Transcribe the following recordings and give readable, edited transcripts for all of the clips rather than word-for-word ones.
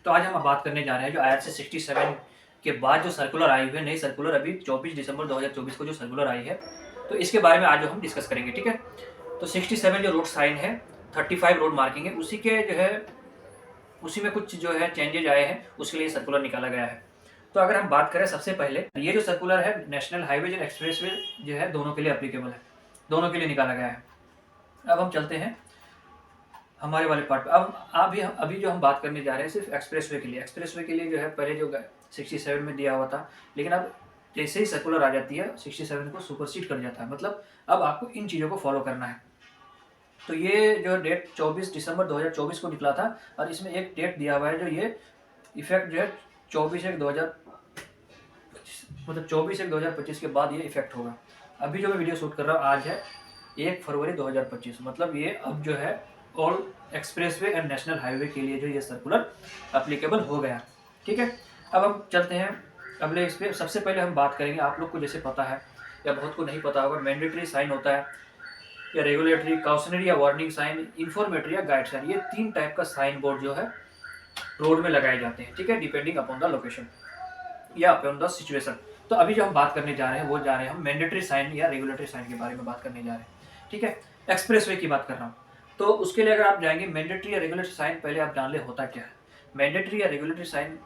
तो आज हम बात करने जा रहे हैं जो IRC 67 के बाद जो सर्कुलर आई हुई है, नई सर्कुलर अभी 24 दिसंबर 2024 को जो सर्कुलर आई है, तो इसके बारे में आज हम डिस्कस करेंगे। ठीक है, तो 67 जो रोड साइन है, 35 रोड मार्किंग है, उसी के जो है उसी में कुछ जो है चेंजेज आए हैं, उसके लिए सर्कुलर निकाला गया है। तो अगर हम बात करें सबसे पहले, ये जो सर्कुलर है नेशनल हाईवे और एक्सप्रेसवे जो है दोनों के लिए अप्लीकेबल है, दोनों के लिए निकाला गया है। अब हम चलते हैं हमारे वाले पार्ट पे। अब अभी जो हम बात करने जा रहे हैं सिर्फ एक्सप्रेसवे के लिए। एक्सप्रेसवे के लिए जो है पहले जो 67 में दिया हुआ था, लेकिन अब जैसे ही सर्कुलर आ जाती है 67 को सुपरसीड कर जाता है। मतलब अब आपको इन चीज़ों को फॉलो करना है। तो ये जो डेट 24 दिसंबर 2024 को निकला था, और इसमें एक डेट दिया हुआ है जो ये इफेक्ट जो है 24/1/2025 के बाद ये इफेक्ट होगा। अभी जो मैं वीडियो शूट कर रहा हूँ आज है 1 फरवरी 2025, मतलब ये अब जो है all expressway and national highway के लिए जो ये सर्कुलर अप्लीकेबल हो गया। ठीक है, अब हम चलते हैं अगले इस पर। सबसे पहले हम बात करेंगे, आप लोग को जैसे पता है या बहुत को नहीं पता होगा, मैंडेटरी साइन होता है या रेगुलेटरी, कॉशनरी या वार्निंग साइन, इन्फॉर्मेटरी या गाइड साइन। ये 3 टाइप का साइन बोर्ड जो है रोड में लगाए जाते हैं। ठीक है, डिपेंडिंग अपॉन द लोकेशन या अपॉन द सिचुएशन। तो अभी जो हम बात करने जा रहे हैं वो जा रहे हैं हम मैंडेटरी साइन या रेगुलेटरी साइन के बारे में बात करने जा रहे हैं। ठीक है, एक्सप्रेसवे की बात कर रहा हूँ। तो उसके लिए अगर आप जाएंगे मैंडेटरी या रेगुलेटरी साइन, पहले आप जान ले होता क्या है। मैंडेटरी या रेगुलेटरी साइन,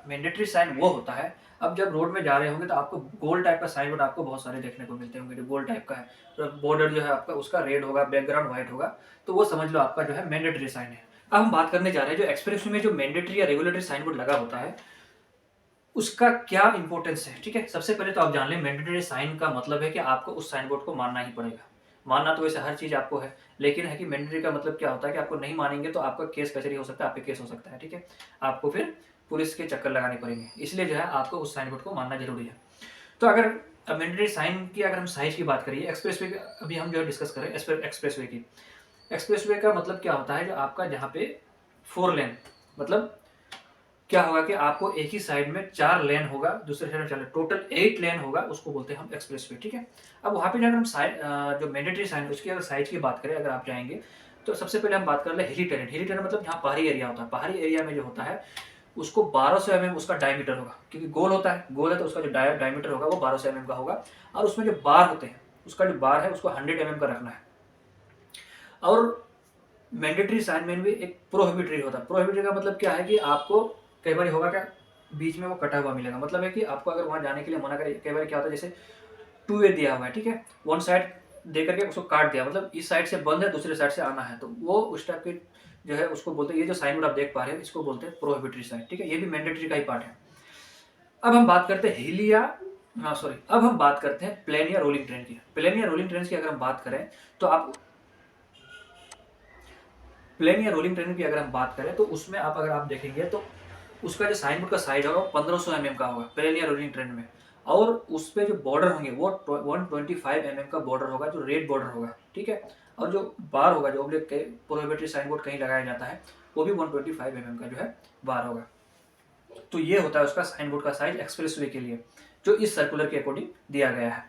मैंडेटरी साइन वो होता है, अब जब रोड में जा रहे होंगे तो आपको गोल टाइप का साइन बोर्ड आपको बहुत सारे देखने को मिलते होंगे, जो गोल टाइप का है, तो बॉर्डर जो है आपका उसका रेड होगा, बैकग्राउंड व्हाइट होगा, तो वो समझ लो आपका जो है मैंडेटरी साइन है। अब हम बात करने जा रहे हैं जो एक्सप्रेसवे में जो मैंडेटरी या रेगुलेटरी साइन बोर्ड लगा होता है उसका क्या इंपॉर्टेंस है। ठीक है, सबसे पहले तो आप जान लें मैंडेटरी साइन का मतलब है कि आपको उस साइन बोर्ड को मानना ही पड़ेगा। मानना तो वैसे हर चीज आपको है, लेकिन है कि मैंडेटरी का मतलब क्या होता है कि आपको नहीं मानेंगे तो आपका केस कचहरी हो सकता है, आप पे केस हो सकता है। ठीक है, आपको फिर पुलिस के चक्कर लगाने पड़ेंगे, इसलिए जो है आपको उस साइन बोर्ड को मानना जरूरी है। तो अगर मैंडेटरी साइन की अगर हम साइज की बात करिए, एक्सप्रेसवे अभी हम जो है डिस्कस करें एक्सप्रेसवे की। एक्सप्रेसवे का मतलब क्या होता है, जो आपका जहाँ पे 4 लेन, मतलब क्या होगा कि आपको एक ही साइड में 4 लेन होगा, दूसरे साइड में चले टोटल 8 लेन होगा, उसको बोलते हैं हम एक्सप्रेसवे। ठीक है, अब वहाँ पे जो अगर हम जो मैंडेटरी साइन उसकी अगर साइज की बात करें, अगर आप जाएंगे तो सबसे पहले हम बात कर ले हिली टेरेन। हिली टेरेन मतलब जहाँ पहाड़ी एरिया होता है, पहाड़ी एरिया में जो होता है उसको 1200 mm उसका डायमीटर होगा, क्योंकि गोल होता है, गोल है तो उसका जो डायमीटर होगा वो 1200 mm का होगा, और उसमें जो बार होते हैं उसका जो बार है उसको 100 mm का रखना है। और मैंडेटरी साइन में भी एक प्रोहिबिटरी होता है। प्रोहिबिटरी का मतलब क्या है कि आपको कई बार होगा क्या, बीच में वो कटा हुआ मिलेगा, मतलब है कि आपको अगर वहां जाने के लिए मना करे। कई बार क्या होता है जैसे 2 वे दिया हुआ है, ठीक है, वन साइड दे करके उसको काट दिया, मतलब इस साइड से बंद है, दूसरे साइड से आना है, तो वो उस टाइप की जो है उसको बोलते हैं, ये जो साइन बोर्ड आप देख पा रहे हैं इसको बोलते हैं प्रोहिबिटरी साइन। ठीक है, ये भी मैंडेटरी का ही पार्ट है। अब हम बात करते हैं हिल या अब हम बात करते हैं प्लेन या रोलिंग ट्रेन की। प्लेन या रोलिंग ट्रेन की अगर हम बात करें तो आप प्लेन या रोलिंग ट्रेन की अगर हम बात करें तो उसमें आप अगर आप देखेंगे तो उसका जो साइन बोर्ड का साइज होगा वो 1500 mm का होगा प्लेन या रोलिंग ट्रेन में, और उस पे जो बॉर्डर होंगे वो 125 mm का बॉर्डर होगा, जो रेड बॉर्डर होगा। ठीक है, और जो बार होगा, जो ऑब्लिक प्रोहिबिटरी साइन बोर्ड कहीं लगाया जाता है, वो भी 125 mm का जो है बार होगा। तो ये होता है उसका साइन बोर्ड का साइज एक्सप्रेसवे के लिए, जो इस सर्कुलर के अकॉर्डिंग दिया गया है।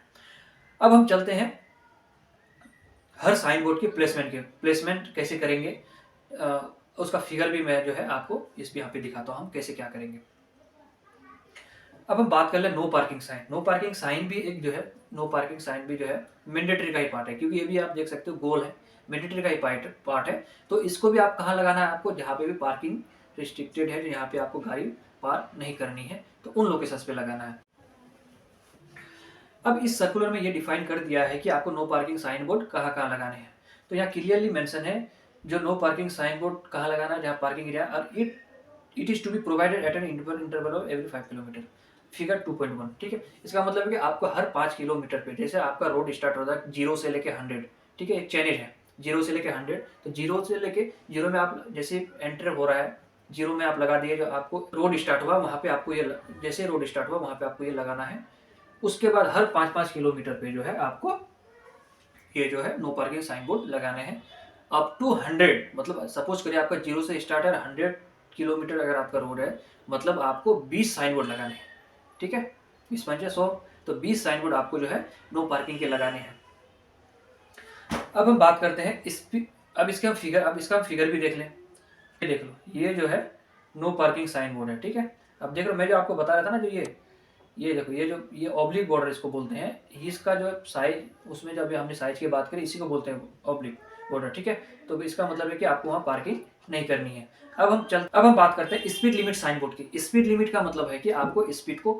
अब हम चलते हैं हर साइन बोर्ड की प्लेसमेंट कैसे करेंगे, उसका फिगर भी मैं जो है आपको इस यहाँ पे दिखाता हूँ हम कैसे क्या करेंगे। अब हम बात कर ले no parking sign. No parking sign भी एक जो है, नो पार्किंग साइन भी जो है मैंडेटरी का ही पार्ट है, क्योंकि ये भी आप देख सकते हो गोल है, मैंडेटरी का ही पार्ट है। तो इसको भी आप कहाँ लगाना है, आपको जहाँ पे भी पार्किंग रिस्ट्रिक्टेड है, जहाँ पे आपको गाड़ी पार्क नहीं करनी है, तो उन लोकेशंस पे लगाना है। अब इस सर्कुलर में ये डिफाइन कर दिया है कि आपको नो पार्किंग साइन बोर्ड कहाँ कहाँ लगाने हैं। तो यहाँ क्लियरली मेंशन है जो नो पार्किंग साइन बोर्ड कहाँ लगाना है, जहाँ पार्किंग एरिया, और it is to be provided at an interval of every 5 kilometre, figure 2.1। ठीक है, इसका मतलब है कि आपको हर 5 किलोमीटर पे, जैसे आपका रोड स्टार्ट होता है 0 से लेके 100, ठीक है, एक चैनेज है 0 से लेके 100, तो 0 से लेके 0 में आप जैसे एंटर हो रहा है, 0 में आप लगा दिए, जो आपको रोड स्टार्ट हुआ वहाँ पे आपको ये, जैसे रोड स्टार्ट हुआ वहाँ पे आपको ये लगाना है। उसके बाद हर 5-5 किलोमीटर पे जो है आपको ये जो है नो पार्किंग साइन बोर्ड लगाने हैं, अप टू 100। मतलब सपोज करिए आपका 0 से स्टार्ट है, 100 किलोमीटर अगर आपका रोड है, मतलब आपको 20 साइन बोर्ड लगाने हैं। ठीक है, 20×100, तो 20 साइन बोर्ड आपको जो है नो पार्किंग के लगाने हैं। अब हम बात करते हैं अब इसका हम फिगर भी देख लें। ये देख लो, ये जो है नो पार्किंग साइन बोर्ड है, ठीक है। अब देख लो मैं जो आपको बता रहा था ना, जो ये देखो, ये ऑब्लिक बॉर्डर इसको बोलते हैं। इसका जो साइज, उसमें जब हमने साइज की बात करी, इसी को बोलते हैं ऑब्लिक बॉर्डर, ठीक है। तो इसका मतलब है कि आपको वहाँ पार्किंग नहीं करनी है। अब हम बात करते हैं स्पीड लिमिट साइन बोर्ड की। स्पीड लिमिट का मतलब है कि आपको स्पीड को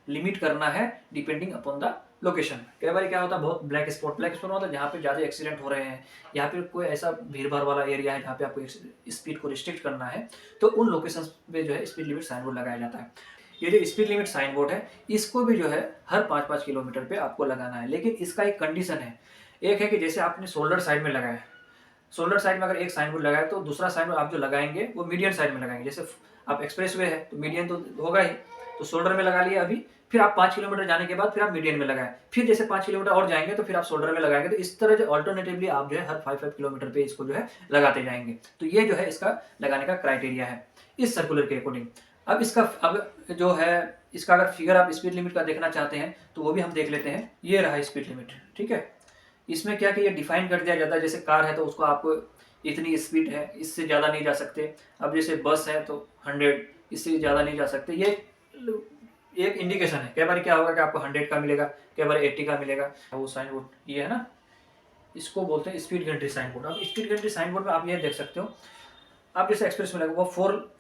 लिमिट करना है डिपेंडिंग अपॉन द लोकेशन। कई बार क्या होता है, बहुत ब्लैक स्पॉट होता है जहाँ पे ज़्यादा एक्सीडेंट हो रहे हैं, या फिर कोई ऐसा भीड़ भाड़ वाला एरिया है जहाँ पे आपको स्पीड को रिस्ट्रिक्ट करना है, तो उन लोकेशन पे जो है स्पीड लिमिट साइन बोर्ड लगाया जाता है। ये जो स्पीड लिमिट साइन बोर्ड है, इसको भी जो है हर 5-5 किलोमीटर पे आपको लगाना है। लेकिन इसका एक कंडीशन है। एक है कि जैसे आपने शोल्डर साइड में लगाया, शोल्डर साइड में अगर एक साइन बोर्ड लगाया, तो दूसरा साइन बोर्ड आप जो लगाएंगे वो मीडियन साइड में लगाएंगे। जैसे आप एक्सप्रेस वे है तो मीडियन तो होगा ही, तो शोल्डर में लगा लिया अभी, फिर आप 5 किलोमीटर जाने के बाद फिर आप मीडियन में लगाएं, फिर जैसे 5 किलोमीटर और जाएंगे तो फिर आप शोल्डर में लगाएंगे। तो इस तरह जो अल्टरनेटिवली आप जो है हर 5-5 किलोमीटर पे इसको जो है लगाते जाएंगे। तो ये जो है इसका लगाने का क्राइटेरिया है इस सर्कुलर के अकॉर्डिंग। अब जो है इसका अगर फिगर आप स्पीड लिमिट का देखना चाहते हैं तो वो भी हम देख लेते हैं। ये रहा स्पीड लिमिट, ठीक है। इसमें क्या कि ये डिफाइन कर दिया जाता है, जैसे कार है तो उसको आपको इतनी स्पीड है, इससे ज़्यादा नहीं जा सकते। अब जैसे बस है तो 100, इससे ज़्यादा नहीं जा सकते। ये एक इंडिकेशन है। कई बार क्या होगा कि आपको 100 का मिलेगा, कई बार 80 का मिलेगा। वो साइन बोर्ड ये है ना, इसको बोलते हैं स्पीड गंट्री साइन बोर्ड। अब स्पीड गंट्री साइन बोर्ड में आप ये देख सकते हो, आप जैसे एक्सप्रेस में लगा वो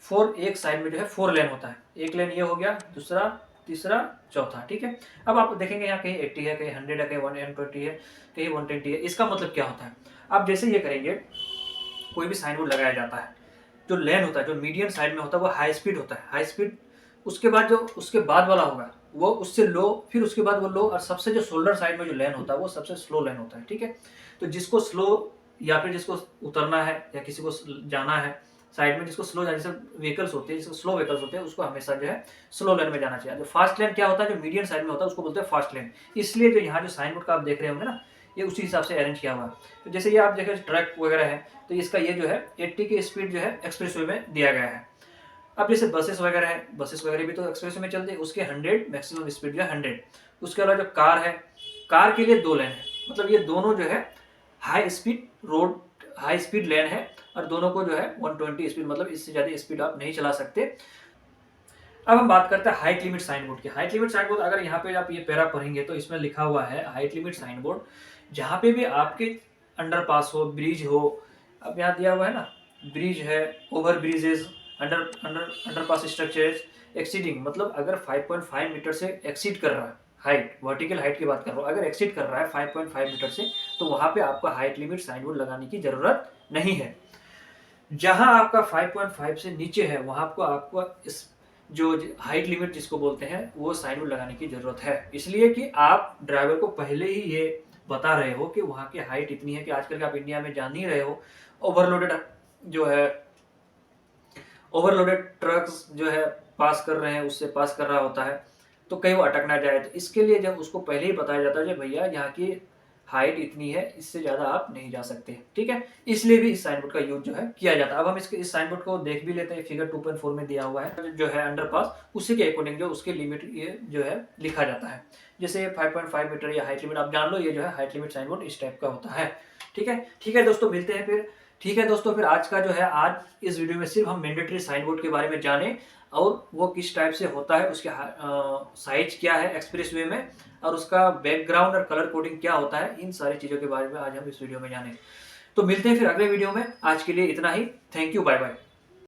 फोर एक साइड में जो है 4 लेन होता है। एक लेन ये हो गया, दूसरा, तीसरा, चौथा, ठीक है। अब आप देखेंगे यहाँ कहीं 80 है, कहीं 100 है, कहीं 120 है, कहीं 120 है। इसका मतलब क्या होता है, आप जैसे ये करेंगे, कोई भी साइन बोर्ड लगाया जाता है, जो लेन होता है, जो मीडियम साइड में होता है वो हाई स्पीड होता है, हाई स्पीड। उसके बाद जो उसके बाद वाला होगा वो उससे लो, फिर उसके बाद वो लो, और सबसे जो शोल्डर साइड में जो लेन होता है वो सबसे स्लो लेन होता है, ठीक है। तो जिसको स्लो, या फिर जिसको उतरना है या किसी को जाना है साइड में, जिसको स्लो जाने से व्हीकल्स होते हैं, जिसको स्लो व्हीकल्स होते हैं, उसको हमेशा जो है स्लो लेन में जाना चाहिए। जो फास्ट लेन क्या होता है, जो मीडियम साइड में होता है उसको बोलते हैं फास्ट लेन। इसलिए जो यहाँ जो साइन बोर्ड का आप देख रहे होंगे ना, ये उसी हिसाब से अरेंज किया हुआ है। तो जैसे ये आप देखें ट्रक वगैरह है, तो इसका ये जो है 80 की स्पीड जो है एक्सप्रेस वे में दिया गया है। अब जैसे बसेस वगैरह है, बसेस वगैरह भी तो एक्सप्रेस में चलते हैं, उसके 100 मैक्सिमम स्पीड जो है 100। उसके अलावा जो कार है, कार के लिए 2 लेन है, मतलब ये दोनों जो है high speed road, high speed lane है, और दोनों को जो है 120 स्पीड, मतलब इससे ज़्यादा स्पीड आप नहीं चला सकते। अब हम बात करते हैं हाइट लिमिट साइन बोर्ड की। हाइट लिमिट साइन बोर्ड, अगर यहाँ पे आप ये पैरा पढ़ेंगे तो इसमें लिखा हुआ है हाइट लिमिट साइन बोर्ड, जहाँ पे भी आपके अंडरपास हो, ब्रिज हो, अब यहाँ दिया हुआ है ना, ब्रिज है, over bridges, underpass structures exceeding, मतलब अगर 5.5 मीटर से एक्सीड कर रहा है हाइट, वर्टिकल हाइट की बात कर रहा हूँ, अगर एक्सीड कर रहा है 5.5 मीटर से, तो वहाँ पे आपको हाइट लिमिट साइन बोर्ड लगाने की जरूरत नहीं है। जहाँ आपका 5.5 से नीचे है वहाँ आपको इस जो हाइट लिमिट जिसको बोलते हैं वो साइन बोर्ड लगाने की जरूरत है। इसलिए कि आप ड्राइवर को पहले ही ये बता रहे हो कि वहाँ की हाइट इतनी है, कि आजकल आप इंडिया में जान ही रहे हो, ओवरलोडेड जो है, ओवरलोडेड ट्रक्स जो है पास कर रहे हैं, उससे पास कर रहा होता है, तो कहीं वो अटक ना जाए। तो इसके लिए जब उसको पहले ही बताया जाता है कि भैया यहाँ की हाइट इतनी है, इससे ज़्यादा आप नहीं जा सकते, ठीक है। इसलिए भी इस साइन बोर्ड का यूज जो है किया जाता है। अब हम इस साइन बोर्ड को देख भी लेते हैं। फिगर 2.4 में दिया हुआ है जो है अंडरपास, उसी के अकॉर्डिंग जो उसके लिमिट ये जो है लिखा जाता है। जैसे 5.5 मीटर या हाइट लिमिट आप जान लो, ये जो है हाइट लिमिट साइन बोर्ड इस टाइप का होता है, ठीक है। ठीक है दोस्तों, मिलते हैं फिर। ठीक है दोस्तों, फिर आज का जो है, आज इस वीडियो में सिर्फ हम मैंडेटरी साइन बोर्ड के बारे में जाने, और वो किस टाइप से होता है, उसके साइज क्या है एक्सप्रेस वे में, और उसका बैकग्राउंड और कलर कोडिंग क्या होता है, इन सारी चीज़ों के बारे में आज हम इस वीडियो में जाने। तो मिलते हैं फिर अगले वीडियो में। आज के लिए इतना ही। Thank you, bye bye.